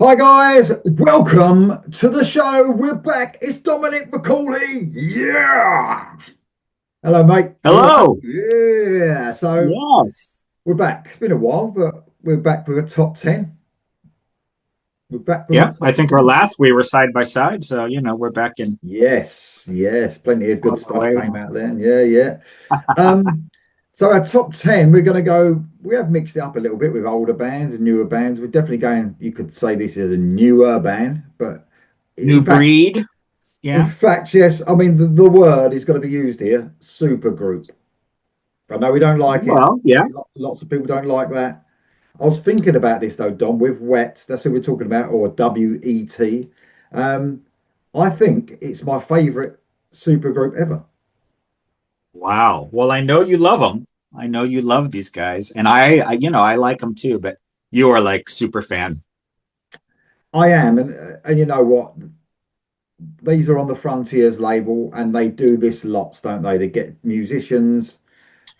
Hi guys, welcome to the show. We're back. It's Dominic McCauley. Yeah. Hello, mate. You all right? Hello. Yeah. So Yes. we're back. It's been a while, but we're back with a top 10. We're back with a Yep. I top think our 10. last we were side by side, so we're back in Yes, yes. Plenty of good on the stuff way. came out then. Yeah, yeah. So our top 10, we're going to go, we have mixed it up a little bit with older bands and newer bands. We're definitely going, you could say this is a newer band, but New in fact, breed. In Yeah. fact, yes. I mean, the word is going to be used here, super group. I know we don't like it. Well, yeah. Lots of people don't like that. I was thinking about this though, Dom, with Wet. That's who we're talking about, or W.E.T. Um, I think it's my favorite super group ever. Wow. Well, I know you love them. I know you love these guys, and I like them too. But you are like super fan. I am, and you know what? These are on the Frontiers label, and they do this lots, don't they? They get musicians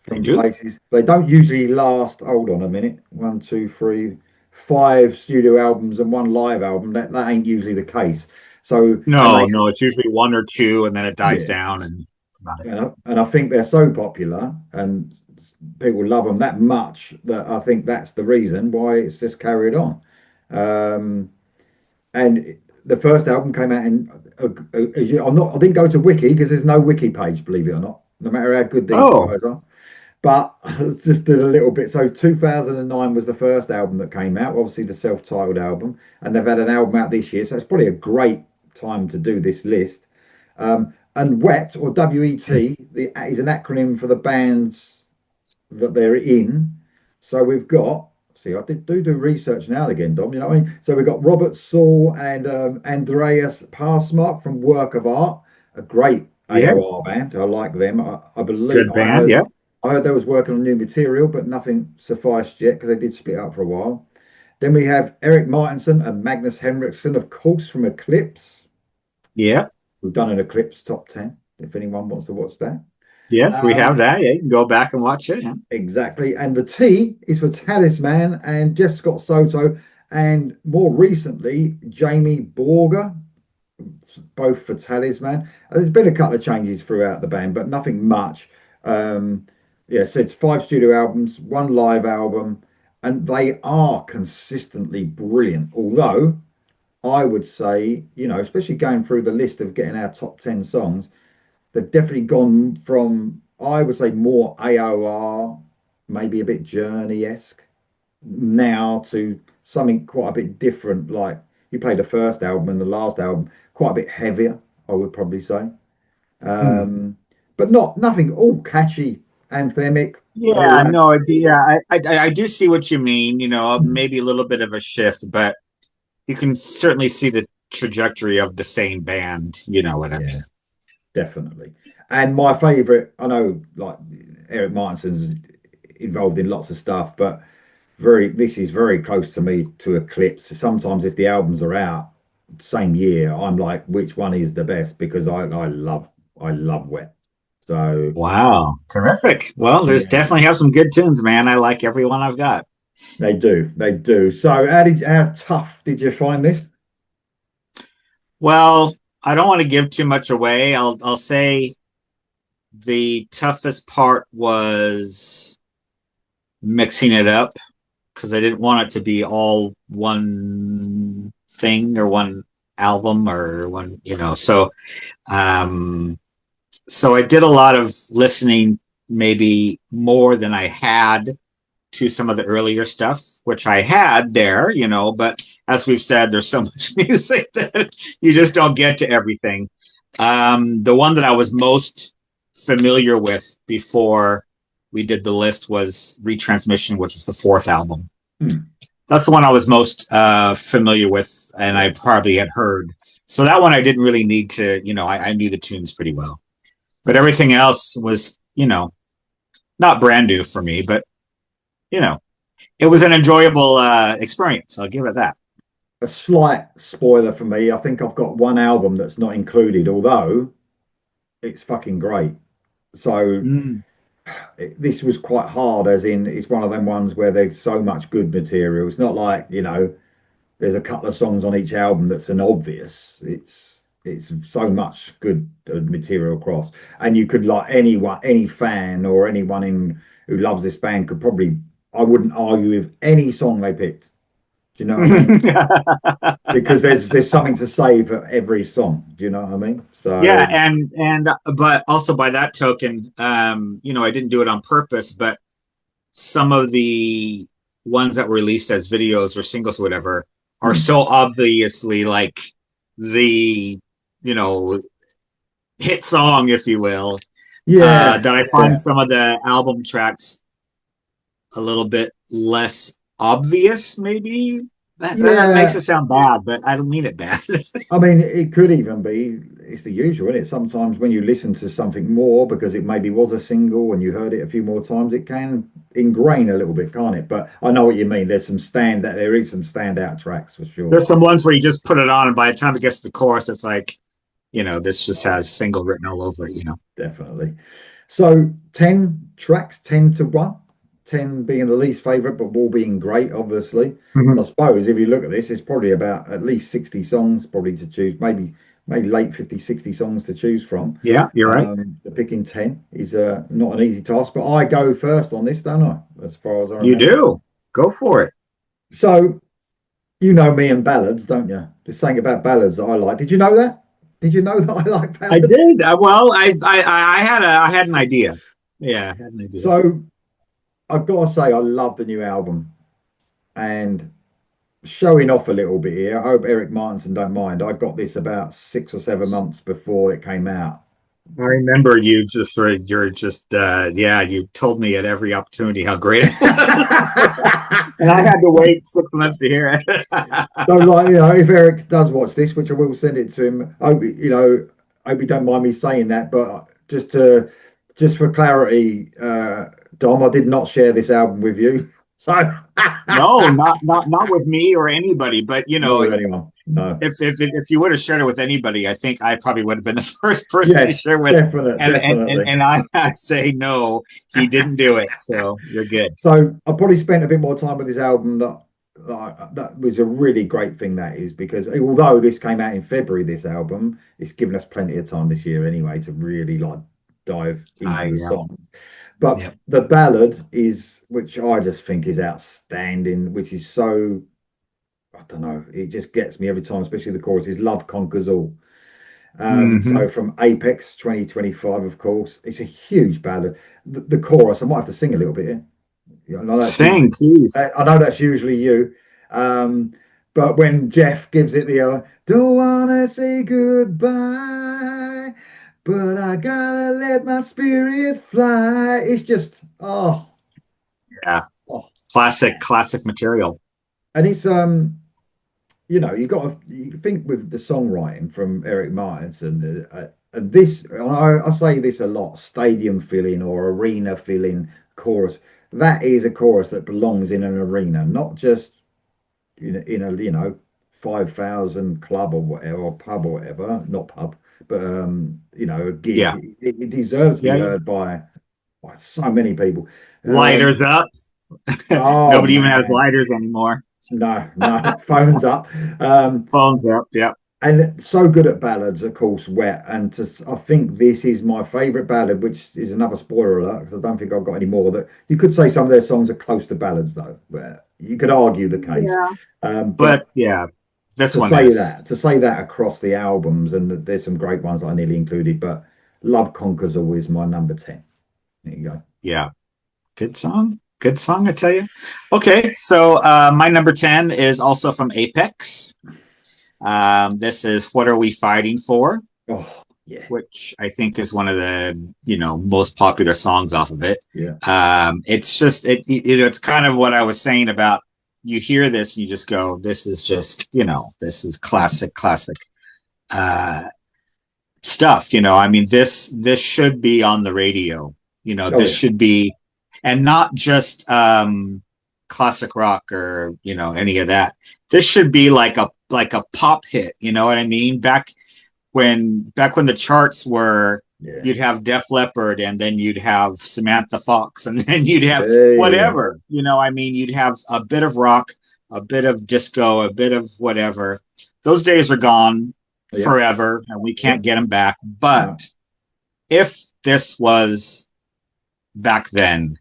They from do. places. They don't usually last, hold on a minute, one, two, three, five studio albums and one live album. That ain't usually the case. So, and No, they, no, it's usually one or two, and then it dies yeah, down, and that's about it. and I think they're so popular and people love them that much that I think that's the reason why it's just carried on. Um, and the first album came out in, I didn't go to Wiki because there's no Wiki page, believe it or not, no matter how good these Oh, guys are. But just did a little bit. So 2009 was the first album that came out, obviously the self-titled album, and they've had an album out this year. So it's probably a great time to do this list. And WET or WET is an acronym for the bands that they're in. So we've got, see, I did do research now and again, Dom. You know what I mean? So we've got Robert Saul and Andreas Passmark from Work of Art, a great AOR yes. band. I like them. I believe Good band. Yeah. I heard they was working on new material, but nothing sufficed yet because they did split up for a while. Then we have Eric Martinson and Magnus Henriksson, of course, from Eclipse. Yeah. We've done an Eclipse top 10, if anyone wants to watch that. Yes, we have Um, that. Yeah, you can go back and watch it. Yeah. exactly. And the T is for Talisman and Jeff Scott Soto, and more recently, Jamie Borger, both for Talisman. There's been a couple of changes throughout the band, but nothing much. Um, yeah, so it's five studio albums, one live album, and they are consistently brilliant. Although I would say, especially going through the list of getting our top 10 songs, they've definitely gone from, I would say, more AOR, maybe a bit Journey-esque, now to something quite a bit different. Like you play the first album and the last album, quite a bit heavier, I would probably say. Hmm. Um, but nothing all catchy, anthemic. All Yeah, right. no, I do see what you mean. Maybe a little bit of a shift, but you can certainly see the trajectory of the same band. You know what I mean? Yeah, definitely. And my favorite, I know, like Eric Martinson's involved in lots of stuff, but this is very close to me to Eclipse. Sometimes if the albums are out same year, I'm like, which one is the best? Because I love Wet. So Wow, terrific. Well, there's yeah, definitely have some good tunes, man. I like every one I've got. they do. So how tough did you find this? Well, I don't want to give too much away. I'll say the toughest part was mixing it up because I didn't want it to be all one thing or one album or one. Um, so I did a lot of listening, maybe more than I had to some of the earlier stuff, which I had there, but as we've said, there's so much music that you just don't get to everything. The one that I was most familiar with before we did the list was Retransmission, which was the fourth album. Hmm, That's the one I was most familiar with, and I yeah, probably had heard. So that one I didn't really need to, I knew the tunes pretty well. But everything else was, not brand new for me, but you know, it was an enjoyable experience. I'll give it that. a slight spoiler for me. I think I've got one album that's not included, although it's fucking great. So Mm. this was quite hard, as in it's one of them ones where there's so much good material. It's not like, there's a couple of songs on each album that's an obvious. It's so much good material across, and you could like anyone, any fan or anyone in who loves this band could probably. I wouldn't argue with any song they picked. Do you know what I mean? Because there's something to say for every song. Do you know what I mean? Yeah, So and but also by that token, I didn't do it on purpose, but some of the ones that were released as videos or singles or whatever are hmm. so obviously like the, you know, hit song, if you will, Yeah, that I find yeah, some of the album tracks a little bit less obvious, maybe. That makes yeah. it sound bad, but I don't mean it bad. I mean, it could even be, it's the usual, isn't it? Sometimes when you listen to something more because it maybe was a single and you heard it a few more times, it can ingrain a little bit, can't it? But I know what you mean. There is some standout tracks for sure. There's some ones where you just put it on, and by the time it gets to the chorus, it's like, this just Oh, has single written all over it. definitely. So 10 tracks, 10 to 1, 10 being the least favorite, but all being great, obviously. And I Mhm. suppose if you look at this, it's probably about at least 60 songs probably to choose, maybe late 50, 60 songs to choose from. Yeah, you're right. The picking 10 is not an easy task, but I go first on this, don't I? As far as I You remember. do. Go for it. So you know me and ballads, don't you? Just saying about ballads that I like. Did you know that? Did you know that I like I ballads? did. Well, I had an idea. Yeah, I had an idea. So I've got to say, I love the new album and showing off a little bit here. I hope Eric Martinson don't mind. I got this about 6 or 7 months before it came out. I remember you just sort of, you're just, yeah, you told me at every opportunity how great it was. And I had to wait 6 months to hear it. So, like, if Eric does watch this, which I will send it to him, I hope you don't mind me saying that. But just for clarity, Dom, I did not share this album with you. So, No, not with me or anybody, but not with anyone. No. if you would have shared it with anybody, I think I probably would have been the first person to Yes, share with. definitely. And I say no, he didn't do it. So you're good. So I probably spent a bit more time with this album that was a really great thing that is because although this came out in February, this album, it's given us plenty of time this year anyway to really like dive into the Yeah. songs. But Yep. the ballad is, which I just think is outstanding, which is so, I don't know, it just gets me every time, especially the chorus is Love Conquers All. Hmm. So from Apex 2025, of course, it's a huge ballad. The chorus, I might have to sing a little bit here. Yeah, Sing, please. I know that's usually you. Um, but when Jeff gives it the don't wanna say goodbye, but I gotta let my spirit fly. It's just Yeah. oh Classic, man. classic material. And it's you think with the songwriting from Eric Martinson and this I say this a lot, stadium filling or arena filling chorus. That is a chorus that belongs in an arena, not just in a 5,000 club or whatever or pub or whatever, not pub, but a Yeah. gig. It deserves to be Yeah. heard by so many people. Lighters up. Oh Nobody even has man, lighters anymore. no, phones up. Um, Phones up. Yeah. and so good at ballads, of course, Wet. I think this is my favourite ballad, which is another spoiler alert because I don't think I've got any more. That you could say some of their songs are close to ballads, though. Where you could argue the case, Yeah. but But yeah, this one is. to say that across the albums, and there's some great ones that I nearly included, but Love Conquers All is my number 10. There you go. Yeah. Good song. Good song, I tell you. Okay, so my number 10 is also from Apex. This is What Are We Fighting For? Oh yeah, Which I think is one of the, most popular songs off of it. yeah, It's just it's kind of what I was saying about you hear this and you just go, this is just, this is classic uh stuff. I mean, this should be on the radio. oh This yeah, should be, and not just classic rock or any of that. This should be like a pop hit. You know what I mean? Back when the charts were, yeah, you'd have Def Leppard, and then you'd have Samantha Fox, and then you'd have yeah, yeah, yeah. whatever. I mean, you'd have a bit of rock, a bit of disco, a bit of whatever. Those days are gone Yeah, forever, and we yeah, can't get them back. But no, if this was back then,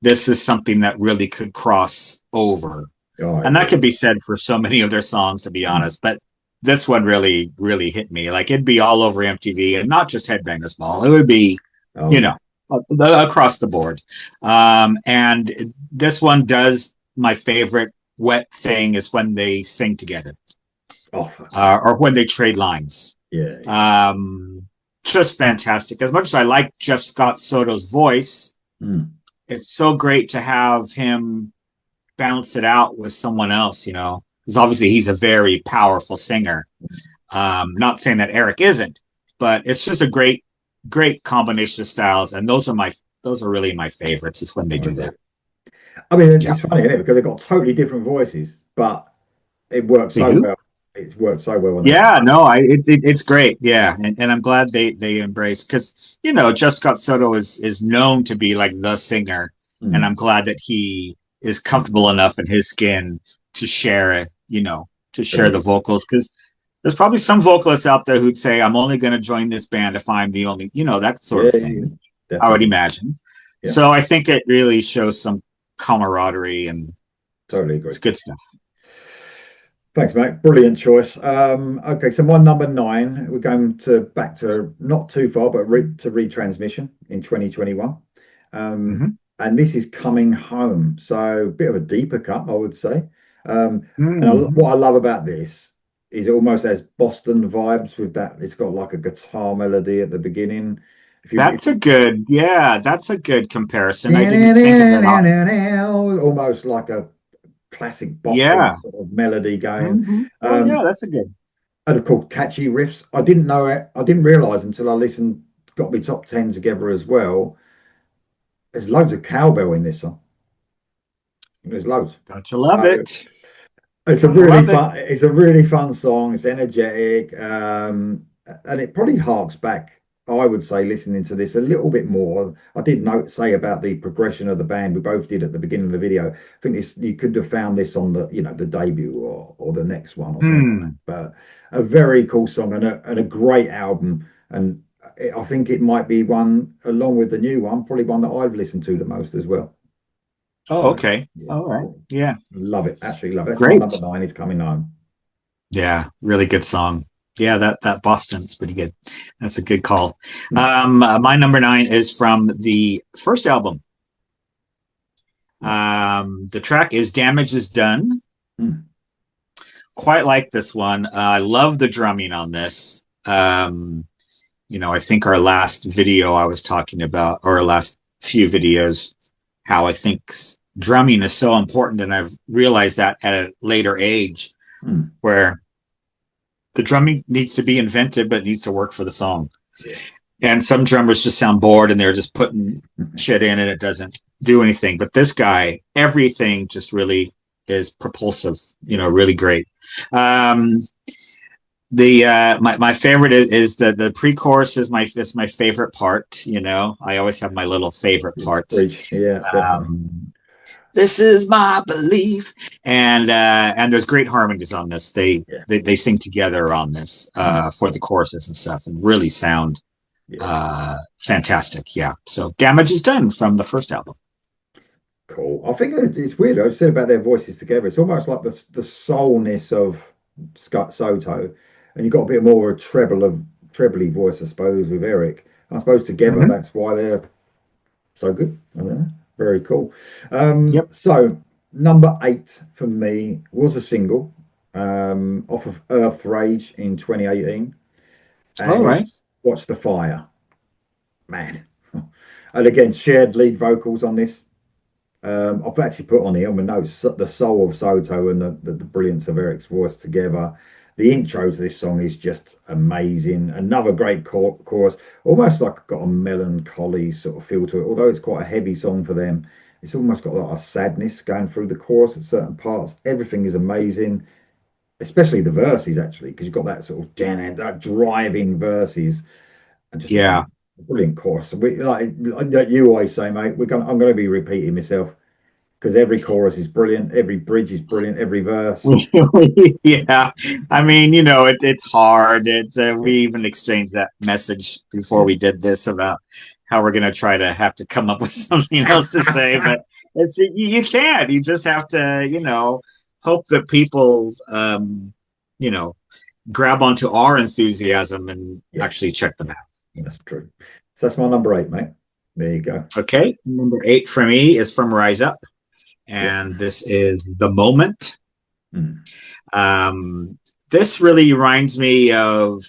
this is something that really could cross over. oh, I And that could agree. be said for so many of their songs, to be Mm. honest. But this one really, really hit me. Like it'd be all over MTV, and not just Headbangers Ball. It would be, Oh, you yeah. know, across the board. And this one does my favorite wet thing is when they sing together, Oh, fuck yeah. or when they trade lines. Yeah, yeah. Um, just fantastic. As much as I like Jeff Scott Soto's voice, Mm. it's so great to have him balance it out with someone else, because obviously he's a very powerful singer. Not saying that Eric isn't, but it's just a great, great combination of styles, and those are really my favorites. Is when they I do agree. that. I mean, Yeah, it's funny, isn't it? Because they've got totally different voices, but it works they so do. well. It's worked so well when they come. Yeah, no, it's great. Yeah, and I'm glad they embrace because Jeff Scott Soto is known to be like the singer, and I'm Mm. glad that he is comfortable enough in his skin to share it. To share the Agreed. vocals because there's probably some vocalists out there who'd say I'm only going to join this band if I'm the only, that sort Yeah, of yeah, yeah. thing. I would Definitely. imagine. Yeah, So I think it really shows some camaraderie and totally agree. it's good stuff. Thanks, mate. Brilliant choice. Okay, so my number nine, we're going to back to not too far, but to retransmission in 2021. Um, Mm-hmm. and this is Coming Home. So a bit of a deeper cut, I would say. Mm-hmm. What I love about this is it almost has Boston vibes with that. It's got like a guitar melody at the beginning. If you Yeah, that's a good comparison. I didn't think of that off. almost like a classic Boston Yeah. sort of melody going. Mm-hmm. Oh, yeah, Um, that's a good. and of course, catchy riffs. I didn't know it. I didn't realize until I listened, got me top 10 together as well. There's loads of cowbell in this song. There's loads. Gotta love So it. it's a Gotta really love it. fun. It's a really fun song. It's energetic, and it probably harks back. I would say listening to this a little bit more. I did note say about the progression of the band. We both did at the beginning of the video. I think this you could have found this on the debut or the next one or something like that. Hmm. But a very cool song and a great album. And I think it might be one along with the new one, probably one that I've listened to the most as well. Oh, So okay. yeah, All right. Yeah. love it. Absolutely love it. That's my Great. number nine. It's coming home. Yeah, really good song. Yeah, that Boston's pretty good. That's a good call. Hmm. My number nine is from the first album. Nice. The track is "Damage Is Done." Hmm. Quite like this one. I love the drumming on this. I think our last video I was talking about, or our last few videos, how I think drumming is so important, and I've realized that at a later age, Hmm. where the drumming needs to be invented, but it needs to work for the song. Yeah. And some drummers just sound bored and they're just putting shit in and it doesn't do anything. But this guy, everything just really is propulsive, Yeah. really great. Um, the my favorite is the pre-chorus is my favorite part. I always have my little favorite parts. Preach. Yeah, definitely. Um, this is my belief, and there's great harmonies on this. They Yeah. they, they sing together on this Mm. for the choruses and stuff, and really sound Yeah. fantastic. Yeah. So Damage is Done from the first album. Cool. I think it's weird. I've said about their voices together. It's almost like the soulness of Scott Soto, and you've got a bit more of a trebly voice, I suppose, with Eric. I suppose together Mm-hmm. that's why they're so good. I don't know. Very cool. Yep. So number eight for me was a single off of Earth Rage in 2018, All and right. it's Watch the Fire. Man. And again, shared lead vocals on this. I've actually put on here on my notes the soul of Soto and the brilliance of Eric's voice together. The intro to this song is just amazing. Another great chorus, almost like got a melancholy sort of feel to it. Although it's quite a heavy song for them, it's almost got like a sadness going through the chorus at certain parts. Everything is amazing, especially the verses actually, because you've got that sort of that driving verses and just a Yeah. brilliant chorus. We like you always say, mate. I'm going to be repeating myself. because every chorus is brilliant, every bridge is brilliant, every verse. Yeah, I mean, it's hard. We Yeah, even exchanged that message before yeah. we did this about how we're going to try to have to come up with something else to say, but you can't. You just have to, hope that people, you know, grab onto our enthusiasm and Yes, actually check them out. that's true. So that's my number eight, mate. There you go. Okay, number 8 for me is from Rise Up, Yeah. and this is The Moment. Mm. Um, this really reminds me of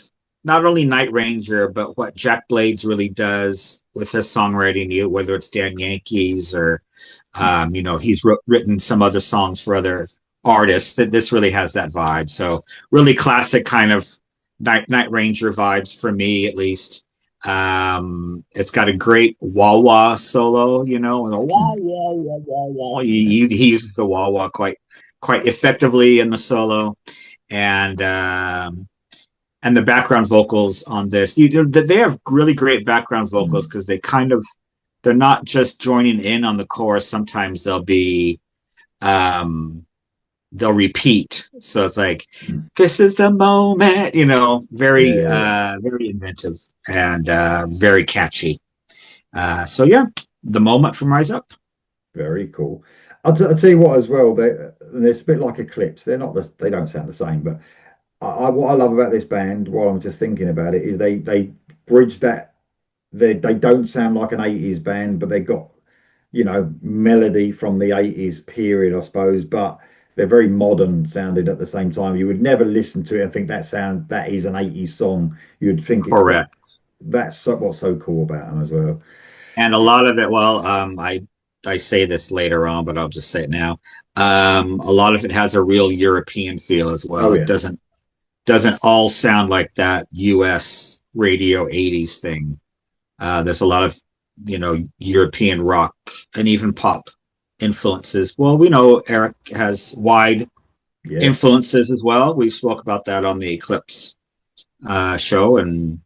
not only Night Ranger, but what Jack Blades really does with his songwriting, whether it's Dan Yankees or, Mm. he's written some other songs for other artists. That this really has that vibe. So really classic kind of Night Ranger vibes for me, at least. It's got a great wah wah solo, and a wah Mm. wah wah wah wah. Yeah. He uses the wah wah quite effectively in the solo, and and the background vocals on this. They have really great background vocals Mm. because they're not just joining in on the chorus. Sometimes um, they'll repeat. So it's like, Mm. this is the moment, Yeah, very yeah, yeah. very inventive and very catchy. So yeah, the moment from Rise Up. Very cool. I'll tell you what as well. They're a bit like Eclipse. They're not they don't sound the same, but what I love about this band, while I'm just thinking about it, is they bridge that. They don't sound like an 80s band, but they got, melody from the 80s period, I suppose, but they're very modern sounding at the same time. You would never listen to it and think that is an 80s song. You'd think it's got Correct. what's so cool about them as well. And a lot of it, well, I say this later on, but I'll just say it now. A lot of it has a real European feel as well. Oh It yeah. doesn't all sound like that US radio 80s thing. There's a lot of, European rock and even pop influences. Well, we know Eric has wide Yeah. influences as well. We spoke about that on the Eclipse show, and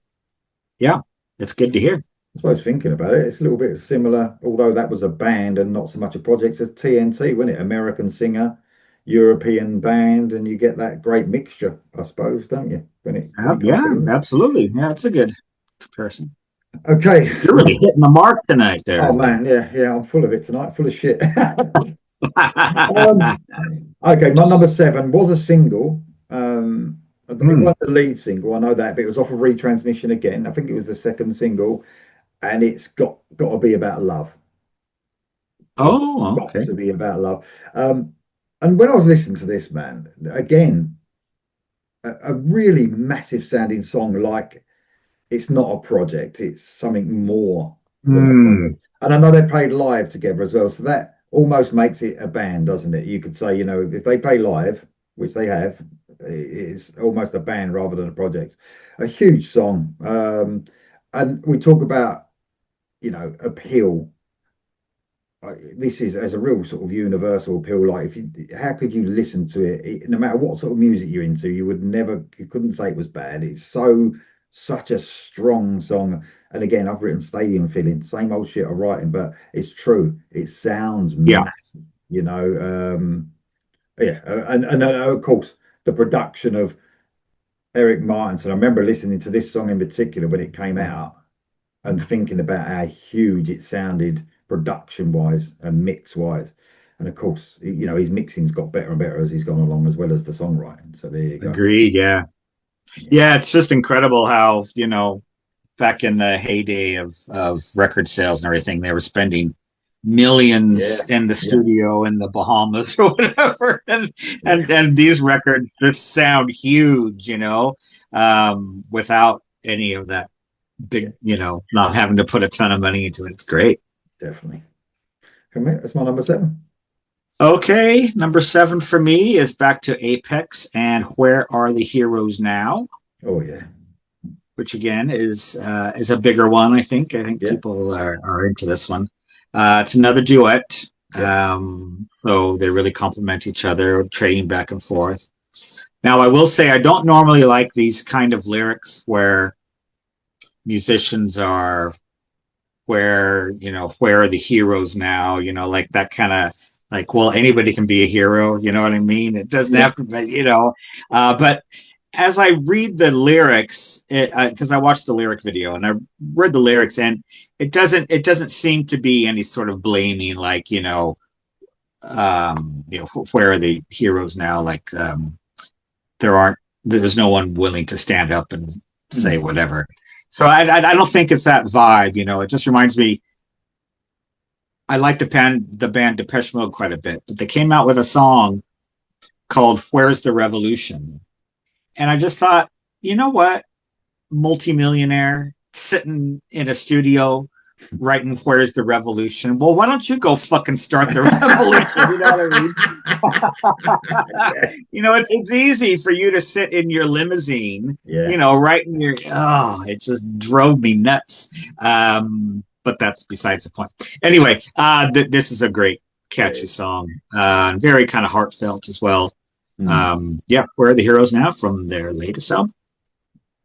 yeah, it's good to hear. I suppose thinking about it, it's a little bit similar, although that was a band and not so much a project as TNT, wasn't it? American singer, European band, and you get that great mixture, I suppose, don't you? When it comes Yeah, together. absolutely. Yeah, it's a good comparison. Okay. You're really hitting the mark tonight there. Oh man, yeah, yeah, I'm full of it tonight, full of shit. Um, okay, my number seven was a single. It Hmm. wasn't the lead single, I know that, but it was off a retransmission again. I think it was the second single, and it's got to be about love. Oh, Got okay. to be about love. Um, and when I was listening to this, man, again, a really massive sounding song, like it's not a project, it's something more than a Hmm. project. And I know they played live together as well, so that almost makes it a band, doesn't it? You could say, if they play live, which they have, it's almost a band rather than a project. A huge song. And we talk about, appeal. This is as a real sort of universal appeal. Like, how could you listen to it, no matter what sort of music you're into, you couldn't say it was bad. It's such a strong song. And again, I've written stadium feeling, same old shit I'm writing, but it's true. It sounds Yeah. massive, you know. Yeah, and of course the production of Eric Martinson. I remember listening to this song in particular when it came out and thinking about how huge it sounded production wise and mix wise. And of course, his mixing's got better and better as he's gone along, as well as the songwriting. So there you go. Agreed. Yeah. Yeah, Yeah. It's just incredible how, back in the heyday of record sales and everything, they were spending yeah, millions in the yeah, studio in the Bahamas or whatever, and yeah, these records just sound huge, without any of that yeah, big, not having to put a ton of money into it. It's great. definitely. Come here, that's my number seven. Okay, number 7 for me is back to Apex and Where Are the Heroes Now? Oh yeah, Which again is a bigger one. I think yeah, people are into this one. It's another duet, yeah. so they really complement each other, trading back and forth. Now, I will say I don't normally like these kind of lyrics where musicians are where are the heroes now, like that kind of Like, well, anybody can be a hero, you know what I mean? It doesn't Yeah. have to be, but as I read the lyrics, because I watched the lyric video and I read the lyrics, and it doesn't seem to be any sort of blaming, like, where are the heroes now? Like, there's no one willing to stand up and say Mm. whatever. So I don't think it's that vibe. It just reminds me. I like the band Depeche Mode quite a bit, but they came out with a song called "Where's the Revolution," and I just thought, you know what, multimillionaire sitting in a studio writing "Where's the Revolution." Well, why don't you go fucking start the revolution? You know what I mean? Yeah. It's easy for you to sit in your limousine, Yeah. writing it just drove me nuts. But that's besides the point. Anyway, this is a great, Yeah. catchy song, very kind of heartfelt as well. Mm. Yeah, Where Are the Heroes Now from their latest album?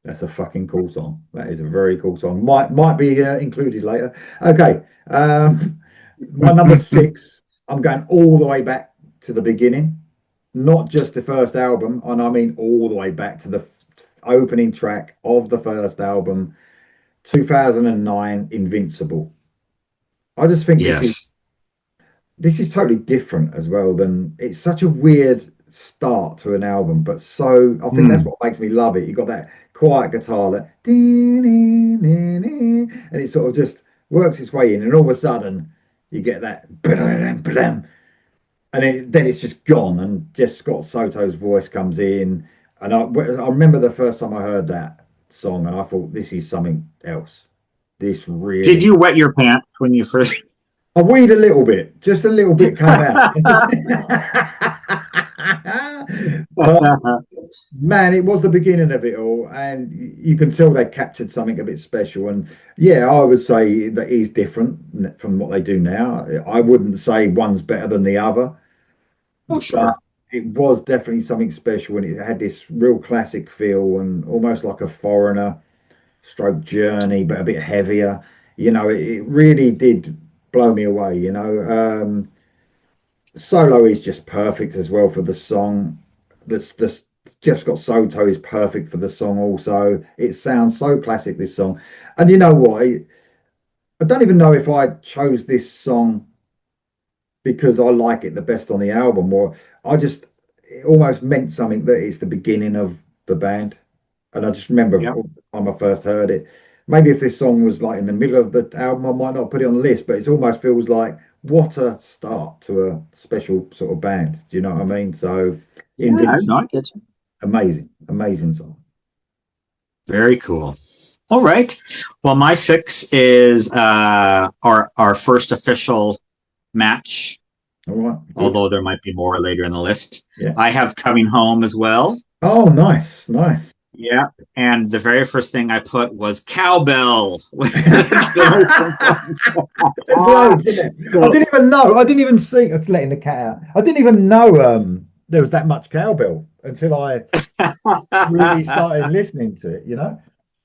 That's a fucking cool song. That is a very cool song. Might be included later. Okay. My number six. I'm going all the way back to the beginning, not just the first album, and I mean all the way back to the opening track of the first album, 2009, Invincible. I just think Yes. this is totally different as well than it's such a weird start to an album, but so I think that's Mm. what makes me love it. You got that quiet guitar that and it sort of just works its way in, and all of a sudden you get that and then it's just gone, and Jeff Scott Soto's voice comes in, and I remember the first time I heard that song, and I thought this is something else. This Did really you wet your pants when you first? I weed a little bit, just a little bit came out. But man, it was the beginning of it all, and you can tell they captured something a bit special. And yeah, I would say that is different from what they do now. I wouldn't say one's better than the other, Oh, but sure. it was definitely something special, and it had this real classic feel and almost like a Foreigner stroke Journey, but a bit heavier. It really did blow me away. Solo is just perfect as well for the song. This Jeff Scott Soto is perfect for the song also. It sounds so classic, this song. And you know what? I don't even know if I chose this song because I like it the best on the album, or I just it almost meant something that it's the beginning of the band. And I just remember Yep. the time I first heard it. Maybe if this song was like in the middle of the album, I might not put it on the list, but it almost feels like what a start to a special sort of band. Do you know what I mean? So, Yeah, no, Invincible, I get you. amazing, amazing song. Very cool. All right. Well, my six is our first official match, All right, good. although there might be more later in the list. Yeah. I have Coming Home as well. Oh, nice, nice. Yeah. And the very first thing I put was Cowbell. There's loads, isn't there? I So didn't even know. I didn't even see. It's letting the cat out. I didn't even know there was that much cowbell until I really started listening to it.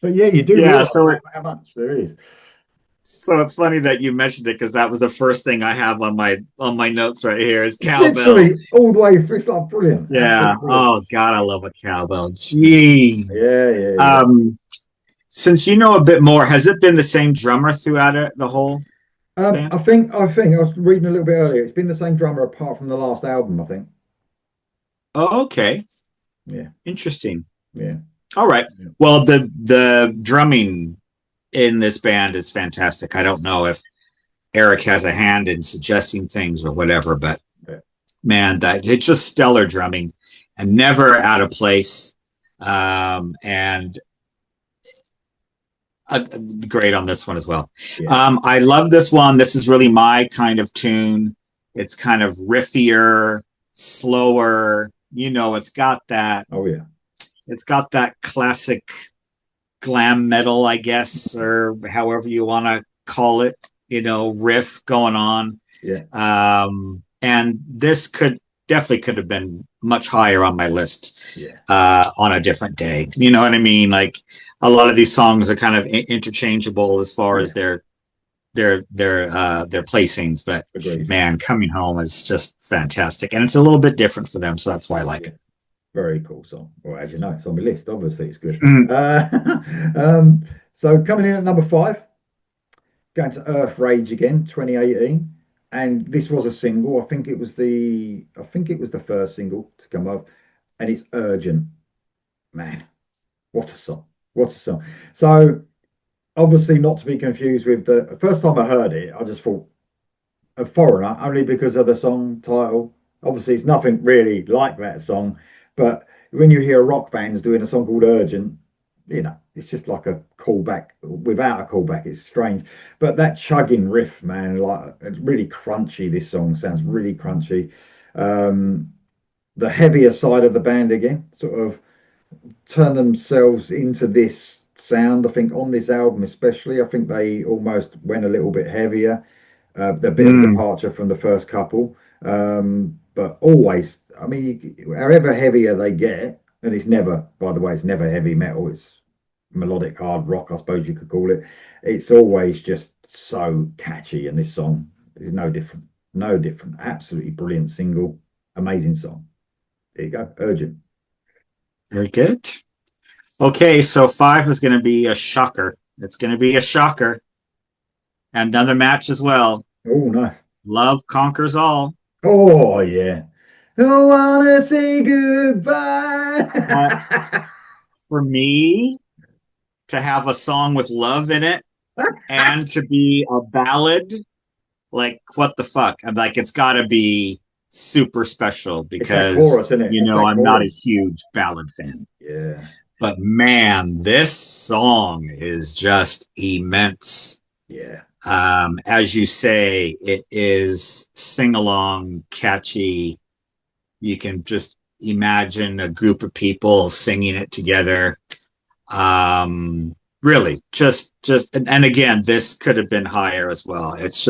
But yeah, you do yeah, realize so it how much there is. so it's funny that you mentioned it because that was the first thing I have on my notes right here is It's cowbell. literally all the way through. It's like brilliant, Yeah. absolutely brilliant. Oh God, I love a cowbell. Jeez. Yeah, yeah, yeah. Um, since you know a bit more, has it been the same drummer throughout the whole I band? think I was reading a little bit earlier. It's been the same drummer apart from the last album, I think. Oh, okay. Yeah, Interesting. yeah, All right. yeah. Well, the drumming in this band is fantastic. I don't know if Eric has a hand in suggesting things or whatever, but Yeah. man, that it's just stellar drumming and never out of place. And great on this one as well. Yeah. I love this one. This is really my kind of tune. It's kind of riffier, slower. Oh yeah. It's got that classic glam metal, I guess, or however you want to call it, riff going on. Yeah. And this definitely could have been much higher on my list Yeah. on a different day. You know what I mean? Like a lot of these songs are kind of interchangeable as far as Yeah. their their placings. But Agreed. man, Coming Home is just fantastic, and it's a little bit different for them, so that's why I like Yeah. it. Very cool song. Well, as you know, it's on my list. Obviously, it's good. Mm, So coming in at number five, going to Earth Rage again, 2018, and this was a single. I think it was the first single to come up, and it's Urgent. Man, what a song! What a song! So obviously, not to be confused with the first time I heard it, I just thought a foreigner only because of the song title. Obviously, it's nothing really like that song, but when you hear rock bands doing a song called Urgent, it's just like a callback without a callback. It's strange, but that chugging riff, man, like it's really crunchy. This song sounds really crunchy. Um, the heavier side of the band again, sort of turn themselves into this sound. I think on this album, especially, I think they almost went a little bit heavier, a bit of a mm, departure from the first couple. But always, I mean, however heavier they get, and it's never, by the way, it's never heavy metal. It's melodic hard rock, I suppose you could call it. It's always just so catchy, and this song is no different. No different. Absolutely brilliant single, amazing song. There you go. Urgent. very good. Okay, so five is going to be a shocker. It's going to be a shocker. Another match as well. Oh, nice. Love conquers all. Oh, yeah. Don't wanna say Uh, goodbye. for me, to have a song with love in it and to be a ballad, like what the fuck? I'm like, it's got to be super special It's that because chorus, isn't it? you It's know that I'm not a chorus. huge ballad fan. Yeah, But man, this song is just immense. yeah. As you say, it is sing along, catchy. You can just imagine a group of people singing it together. Really, and again, this could have been higher as well. It's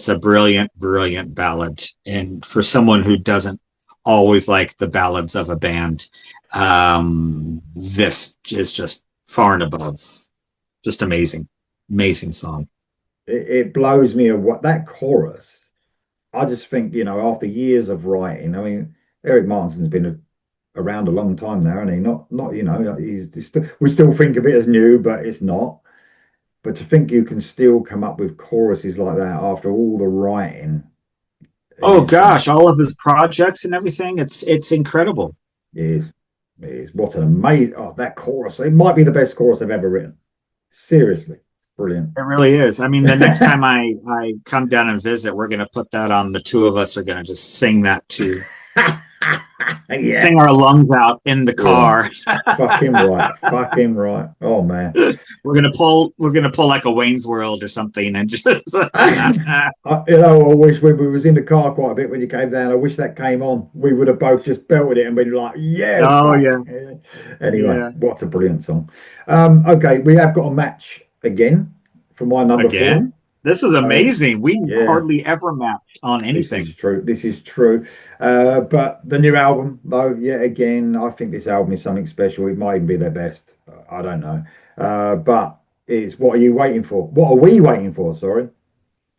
a brilliant, brilliant ballad, and for someone who doesn't always like the ballads of a band, this is just far and above. Just amazing, amazing song. It blows me away. That chorus, I just think, after years of writing, I mean, Eric Martinson's been around a long time now, and he not, he's still, we still think of it as new, but it's not. But to think you can still come up with choruses like that after all the writing, Oh is gosh, all of his projects and everything, it's incredible. is is what an amazing, that chorus. It might be the best chorus I've ever written. Seriously, brilliant. It really is. I mean, the next time I come down and visit, we're gonna put that on. The two of us are gonna just sing that to Yeah, sing our lungs out in the yeah. car. Fuck him right. Fuck him right. Oh man. We're gonna pull like a Wayne's World or something and just I wish when we was in the car quite a bit when you came down, I wish that came on. We would have both just belted it and been like, yeah, oh fuck. yeah, Yeah. Anyway, yeah. what a brilliant song. Okay, we have got a match again for my number four. Again, this is Um, amazing. We yeah, hardly ever match on this is anything. true. This is true. But the new album, though, yet again, I think this album is something special. It might even be their best. I don't know. But it's What Are You Waiting For? What are we waiting for? Sorry.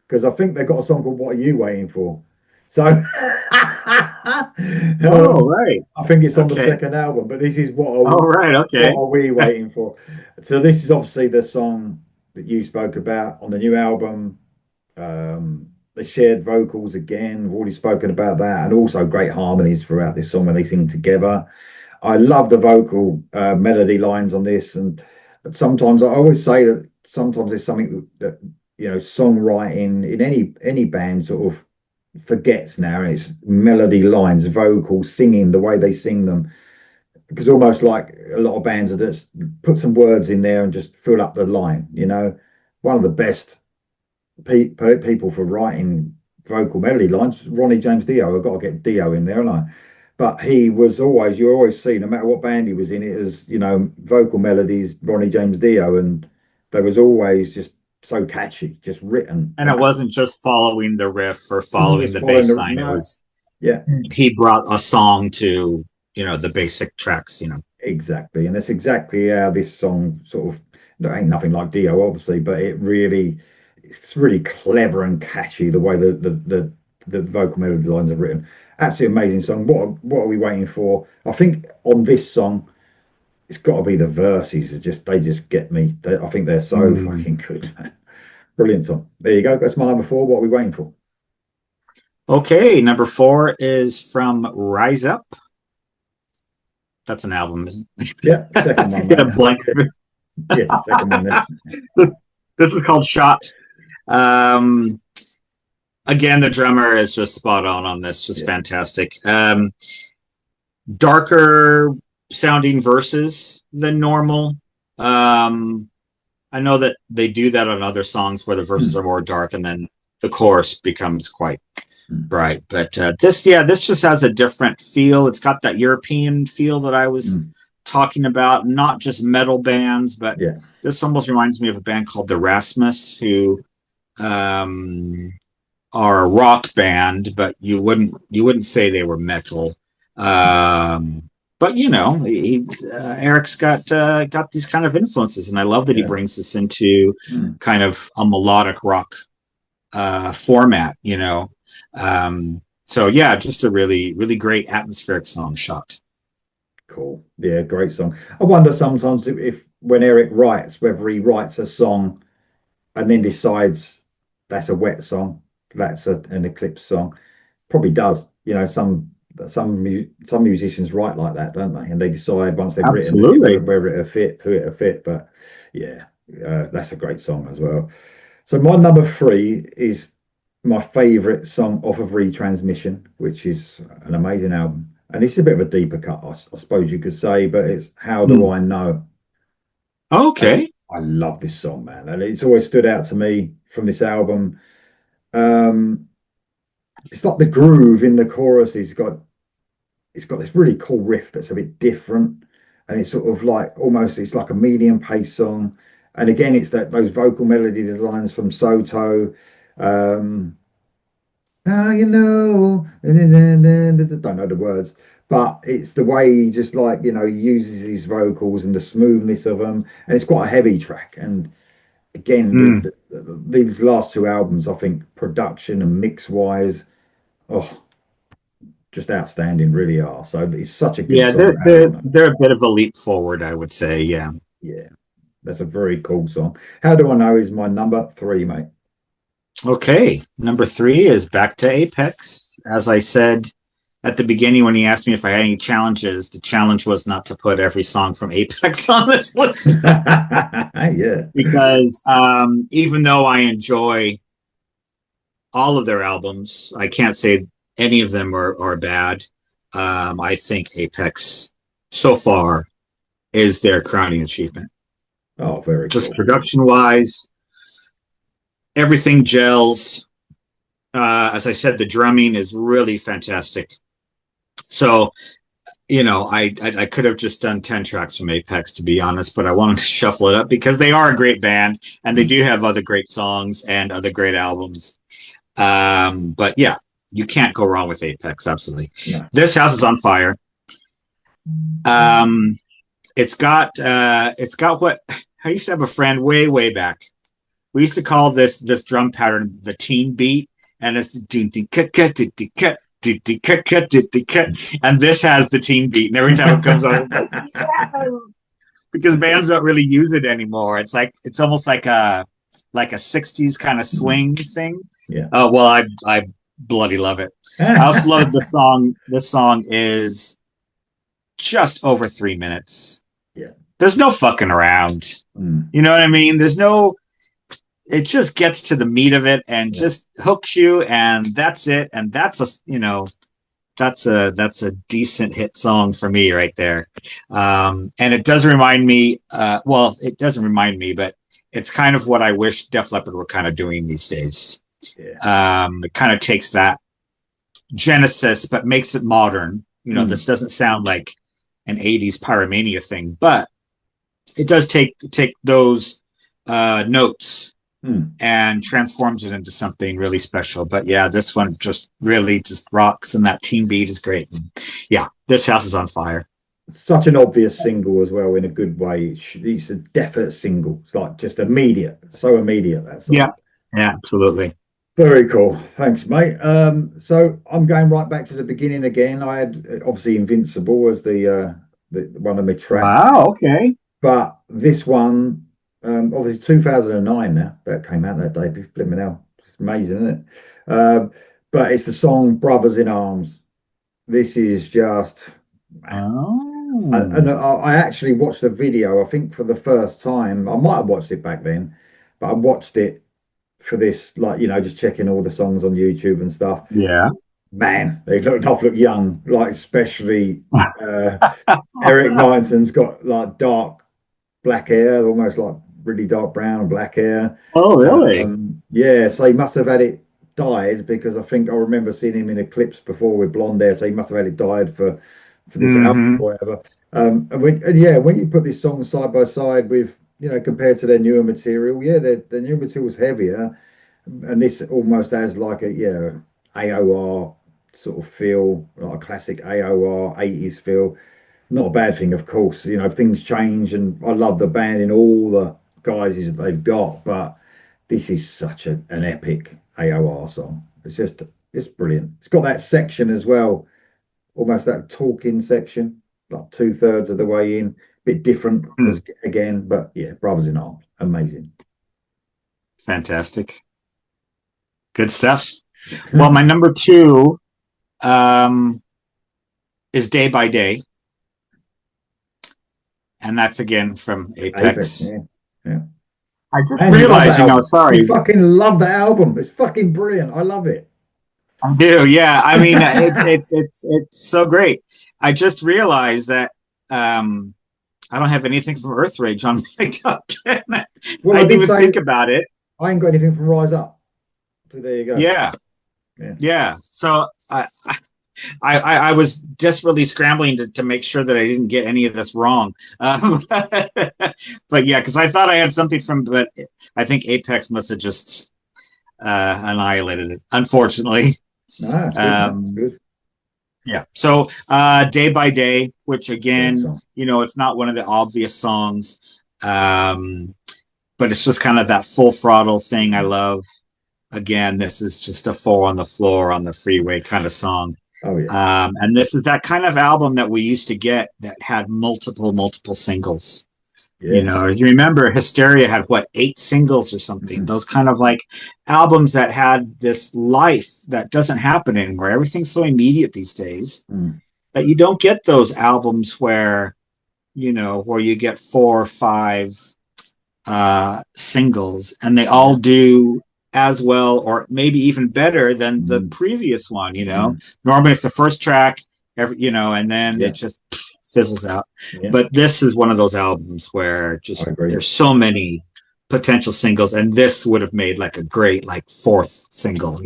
Because I think they've got a song called What Are You Waiting For? So Oh right, I think it's on the okay. second album, but this is All right, what okay. are we waiting for? So this is obviously the song that you spoke about on the new album. The shared vocals again, we've already spoken about that, and also great harmonies throughout this song when they sing together. I love the vocal melody lines on this, and sometimes I always say that sometimes there's something that songwriting in any band sort of forgets now, and it's melody lines, vocals, singing the way they sing them, because almost like a lot of bands are just put some words in there and just fill up the line. One of the best people for writing vocal melody lines, Ronnie James Dio. I've got to get Dio in there, haven't I? But he was always, you always see, no matter what band he was in, it as, vocal melodies, Ronnie James Dio, and they was always just so catchy, just written. And it wasn't just following the riff or Wasn't following just the following bass the, line. It no, was yeah, he brought a song to the basic tracks. exactly. And that's exactly how this song sort of, there ain't nothing like Dio, obviously, but it really, it's really clever and catchy the way the vocal melody lines are written. Absolutely amazing song. What are we waiting for? I think on this song, it's got to be the verses. They just get me. I think they're so Mm. fucking good. Brilliant song. There you go. That's my number four. What are we waiting for? Okay, number four is from Rise Up. That's an album, isn't Yeah, second one, it? Get mate. a blank. Yeah, second one there. This is called Shot. Um, Again, the drummer is just spot on this, just Yeah. fantastic. Darker sounding verses than normal. Um, I know that they do that on other songs where the verses Mm, are more dark and then the chorus becomes quite mm, bright. But this just has a different feel. It's got that European feel that I was mm. talking about, not just metal bands, but Yeah. this almost reminds me of a band called the Rasmus, who um, are a rock band, but you wouldn't say they were metal. But Eric's got these kind of influences, and I love that he Yeah. brings this into Mm. kind of a melodic rock format. So yeah, just a really really great atmospheric song. Shot. Cool. Yeah, great song. I wonder sometimes if when Eric writes, whether he writes a song and then decides that's a Wet song, that's an Eclipse song. Probably does. Some musicians write like that, don't they? And they decide once they've written it Absolutely. whether it'll fit, who it'll fit. But yeah, that's a great song as well. So my number three is my favorite song off of Retransmission, which is an amazing album. And it's a bit of a deeper cut, I suppose you could say, but it's How Do Hmm. I Know? And Okay. I love this song, man. And it's always stood out to me from this album. Um, it's like the groove in the chorus it's got this really cool riff that's a bit different. And it's sort of like almost it's like a medium pace song. And again, it's those vocal melody lines from Soto. Um, Now you know, don't know the words, but it's the way he just like, uses his vocals and the smoothness of them. And it's quite a heavy track. And again, Hmm. these last two albums, I think production and mix wise, oh, just outstanding, really are. So it's such a good Yeah, song. they're How do I they're know? they're a bit of a leap forward, I would say. Yeah. Yeah, that's a very cool song. How do I know is my number three, mate. Okay, number three is back to Apex. As I said at the beginning when he asked me if I had any challenges, the challenge was not to put every song from Apex on this list Yeah. because even though I enjoy all of their albums, I can't say any of them are bad. I think Apex so far is their crowning achievement. Oh, very Just cool. production wise, everything gels. As I said, the drumming is really fantastic. So, I could have just done 10 tracks from Apex, to be honest, but I wanted to shuffle it up because they are a great band and they Mm. do have other great songs and other great albums. But yeah, you can't go wrong with Apex, absolutely. No. This house is on fire. Um, it's got what I used to have a friend way back. We used to call this drum pattern the teen beat, and it's and this has the teen beat, and every time it comes on, it's like yes! Because bands don't really use it anymore. It's almost like a '60s kind of swing thing. Yeah. Well, I bloody love it. I also love the song. This song is just over 3 minutes. Yeah. There's no fucking around. Mm. You know what I mean? There's no it just gets to the meat of it and Yeah. just hooks you and that's it and that's a decent hit song for me right there. And it does remind me well it doesn't remind me but it's kind of what I wish Def Leppard were kind of doing these days. Yeah. It kind of takes that Genesis but makes it modern. Mm. This doesn't sound like an 80s pyromania thing, but it does take those notes Mm. and transforms it into something really special. But yeah, this one just really just rocks, and that team beat is great. And yeah, this house is on fire. Such an obvious single as well, in a good way. It's a definite single. It's like just immediate, so immediate that Yeah, song. Yeah, absolutely. Very cool. Thanks, mate. So I'm going right back to the beginning again. I had obviously Invincible as the one of my tracks, Wow. Okay. but this one, obviously 2009 now, that came out that day. Blimmin' hell. It's amazing, isn't it? But it's the song Brothers in Arms. This is just, and Oh, I actually watched the video, I think for the first time. I might have watched it back then, but I watched it for this, like, just checking all the songs on YouTube and stuff. yeah. Man, they look young, like especially uh, Eric Martinson's got like dark black hair, almost like really dark brown and black hair. Oh, really? Yeah, so he must have had it dyed because I think I remember seeing him in a clips before with blonde hair, so he must have had it dyed for this album Hmm. or whatever. And yeah, when you put this song side by side with, compared to their newer material, yeah, their new material's heavier, and this almost has like a AOR sort of feel, like a classic AOR 80s feel. Not a bad thing, of course. Things change, and I love the band in all the guises that they've got, but this is such an epic AOR song. It's brilliant. It's got that section as well, almost that talking section, like two-thirds of the way in. Bit different Hmm. as again, but yeah, Brothers in Arms, amazing. Fantastic. Good stuff. Well, my number two um, is Day by Day, and that's again from Apex, Apex. yeah, yeah. I just Man, you love that realized, album. You sorry, fucking love that album. It's fucking brilliant. I love it. I do. Yeah, I mean, it's so great. I just realized that um, I don't have anything from Earth Rage on my top 10. I Well, I didn't did even think say about it. I ain't got anything from Rise Up. So there you go. Yeah, Yeah. yeah. So I was desperately scrambling to make sure that I didn't get any of this wrong. But yeah, because I thought I had something from, but I think Apex must have just annihilated it, unfortunately. No, that's good, mate. It's Um, good. yeah. So Day by Day, which Great again, song. it's not one of the obvious songs, but it's just kind of that full throttle thing I Mm. love. Again, this is just a four on the floor on the freeway kind of song. Oh yeah. And this is that kind of album that we used to get that had multiple singles. Yeah. You remember Hysteria had what, eight singles or something? Mhm. Those kind of like albums that had this life that doesn't happen anymore. Everything's so immediate these days Mm. that you don't get those albums where you get four or five singles and they all Yeah. do as well or maybe even better than the Mm. previous one. Mm. Normally it's the first track, and then it Yeah. just fizzles out. Yeah. But this is one of those albums where I just agree. there's so many potential singles, and this would have made like a great like fourth single.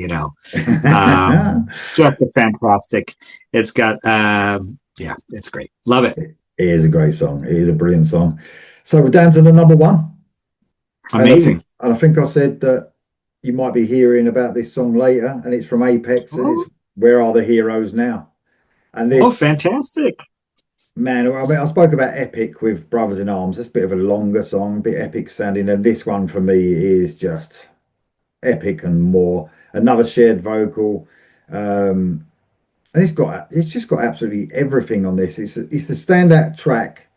Just a fantastic. It's got yeah, it's great. Love it. It is a great song. It is a brilliant song. So we're down to the number one. Amazing. And I think I said that you might be hearing about this song later, and it's from Apex, and it's Oh, Where Are the Heroes Now? And oh, this, fantastic. man, I mean, I spoke about Epic with Brothers in Arms. It's a bit of a longer song, a bit epic sounding, and this one for me is just epic and more. Another shared vocal, and it's just got absolutely everything on this. It's the standout track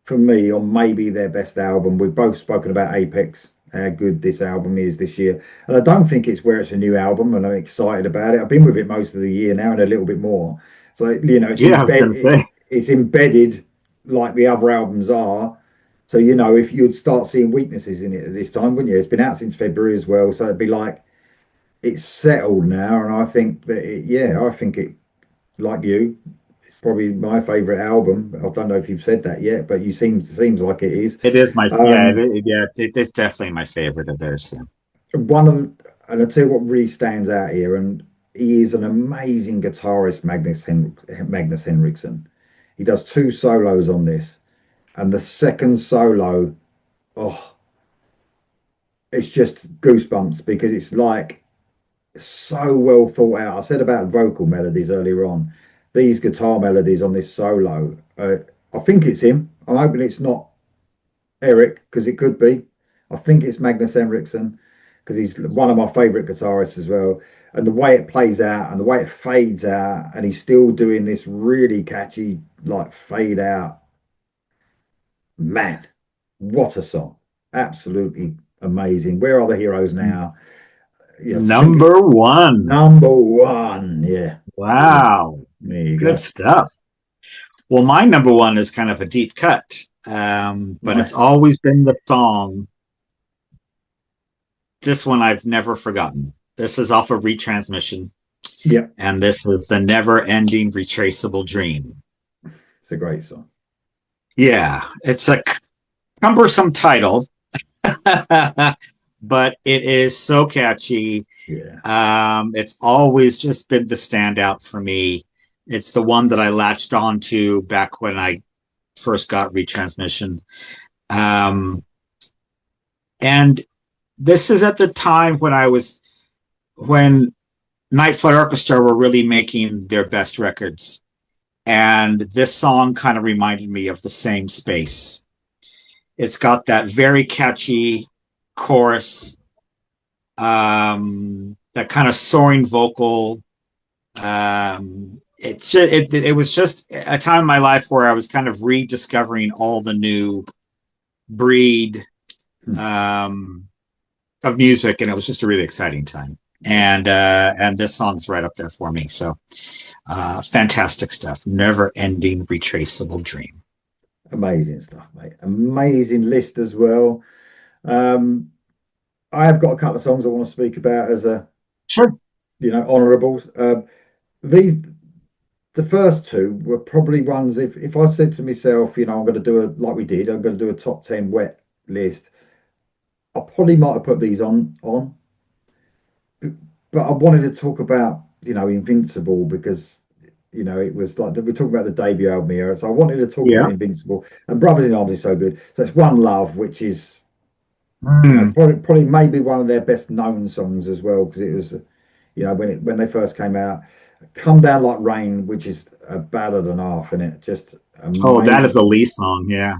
for me on maybe their best album. We've both spoken about Apex, how good this album is this year. And I don't think it's where it's a new album, and I'm excited about it. I've been with it most of the year now and a little bit more. So, Yeah, I was gonna say. it's embedded like the other albums are. So, if you'd start seeing weaknesses in it at this time, wouldn't you? It's been out since February as well. So it'd be like it's settled now. And I think that I think it, like you, probably my favorite album. I don't know if you've said that yet, but you seems like it is. It is my yeah, Um, it's definitely my favorite of theirs. Yeah. one of and I'll tell you what really stands out here, and he is an amazing guitarist, Magnus Henriksson. He does two solos on this, and the second solo, oh, it's just goosebumps because it's like so well thought out. I said about vocal melodies earlier on. These guitar melodies on this solo, I think it's him. I'm hoping it's not Eric because it could be. I think it's Magnus Henriksson. because he's one of my favorite guitarists as well. And the way it plays out and the way it fades out, and he's still doing this really catchy, like fade out. Man, what a song! Absolutely amazing. Where are the heroes now? Yeah, Number one. number one. Yeah, yeah. Wow. There you Good go. stuff. Well, my number one is kind of a deep cut, but it's Nice. always been the song. This one I've never forgotten. This is off of Retransmission, Yeah, and this is The Never Ending Retraceable Dream. it's a great song. Yeah, it's a cumbersome title, but it is so catchy. Yeah, It's always just been the standout for me. It's the one that I latched on to back when I first got Retransmission. Um, and this is at the time when Night Flight Orchestra were really making their best records. And this song kind of reminded me of the same space. It's got that very catchy chorus, that kind of soaring vocal. It was just a time in my life where I was kind of rediscovering all the new breed hmm. of music, and it was just a really exciting time. And this song's right up there for me. So fantastic stuff. Never ending retraceable dream. Amazing stuff, mate. Amazing list as well. Um, I have got a couple of songs I want to speak about as a, Sure. honorables. These the first two were probably ones if I said to myself, I'm going to do a like we did, I'm going to do a top 10 wet list. I probably might have put these on, but I wanted to talk about, Invincible because it was like we're talking about the debut album era. So I wanted to talk about Yeah. Invincible and Brothers in Arms is so good. So it's One Love, which is, Mm. probably maybe one of their best known songs as well, because it was, when they first came out. Come Down Like Rain, which is a ballad and a half, and it just Oh, that is amazing. a Lee song. Yeah.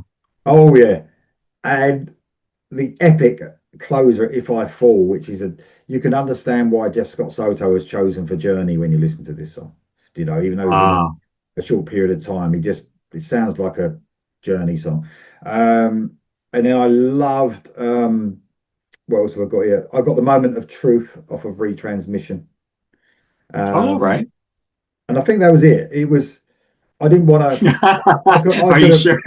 Oh yeah, and the epic closer, If I Fall, which is you can understand why Jeff Scott Soto was chosen for Journey when you listen to this song. Even though he's in Uh, a short period of time, it sounds like a Journey song. And then I loved, what else have I got here? I got The Moment of Truth off of Retransmission. all Um, right. and I think that was it. It was, I didn't want to, I Are could you have, sure?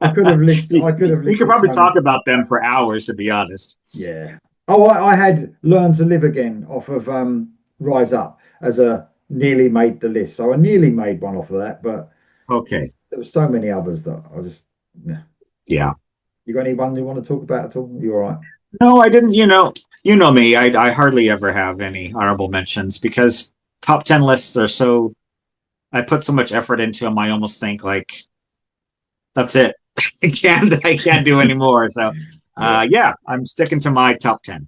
I could have You could listed probably so many. talk about them for hours, to be honest. Yeah. Oh, I had Learn to Live Again off of Rise Up as a nearly made the list. So I nearly made one off of that, but Okay. there were so many others that I just, yeah. Yeah. You got anyone you want to talk about at all? You all right? No, I didn't. You know me. I hardly ever have any honorable mentions because top 10 lists are so. I put so much effort into them. I almost think like that's it. I can't do any more. So, Yeah. yeah, I'm sticking to my top 10.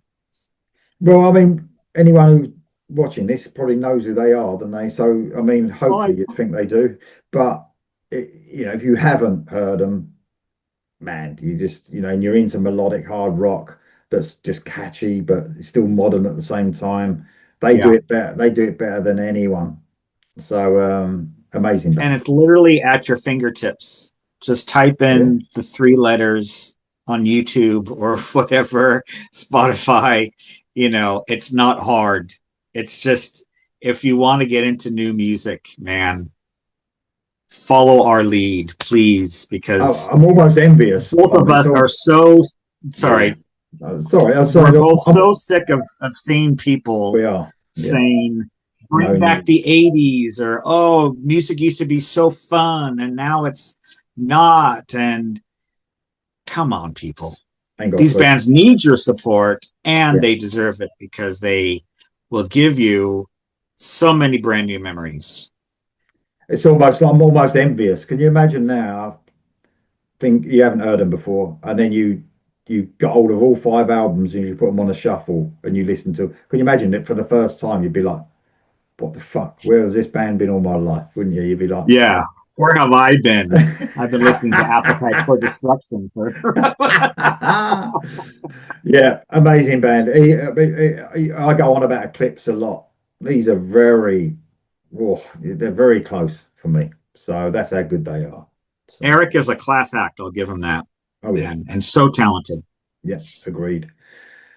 Well, I mean, anyone who's watching this probably knows who they are, don't they? So, I mean, Well, hopefully you think they do. But, if you haven't heard them, man, and you're into melodic hard rock that's just catchy, but it's still modern at the same time. They do yeah, it better. They do it better than anyone. So, amazing and band. it's literally at your fingertips. Just type Yeah. in the three letters on YouTube or whatever, Spotify. It's not hard. It's just if you want to get into new music, man, follow our lead, please, because I'm almost envious both of of it us are all. so Yeah. sorry. Sorry. I'm We're sorry. both so sick of seeing people We are. Yeah. saying, bring No back need. the 80s, or, oh, music used to be so fun and now it's not. And come on, people. Ain't got a These clue. bands need your support and Yeah. they deserve it because they will give you so many brand new memories. I'm almost envious. Can you imagine now? Think you haven't heard them before, and then you got hold of all five albums and you put them on a shuffle and you listen to. Can you imagine that for the first time you'd be like, "What the fuck? Where has this band been all my life?" Wouldn't you? You'd be like, Yeah. Where have I been? I've been listening to Appetite for Destruction for Yeah, amazing band. I go on about Eclipse a lot. These are very, oh, they're very close for me. So that's how good they are. So, Eric is a class act. I'll give him that, oh yeah, and so talented. yeah, agreed.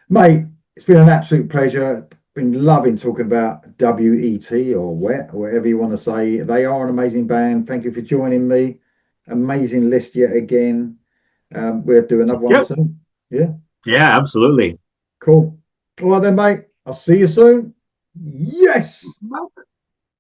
Mate, it's been an absolute pleasure. Been loving talking about WET or WET, or whatever you want to say. They are an amazing band. Thank you for joining me. Amazing list yet again. We'll do another one Yep. soon. Yeah, Yeah, absolutely. cool. All right then, mate. I'll see you soon. Yes.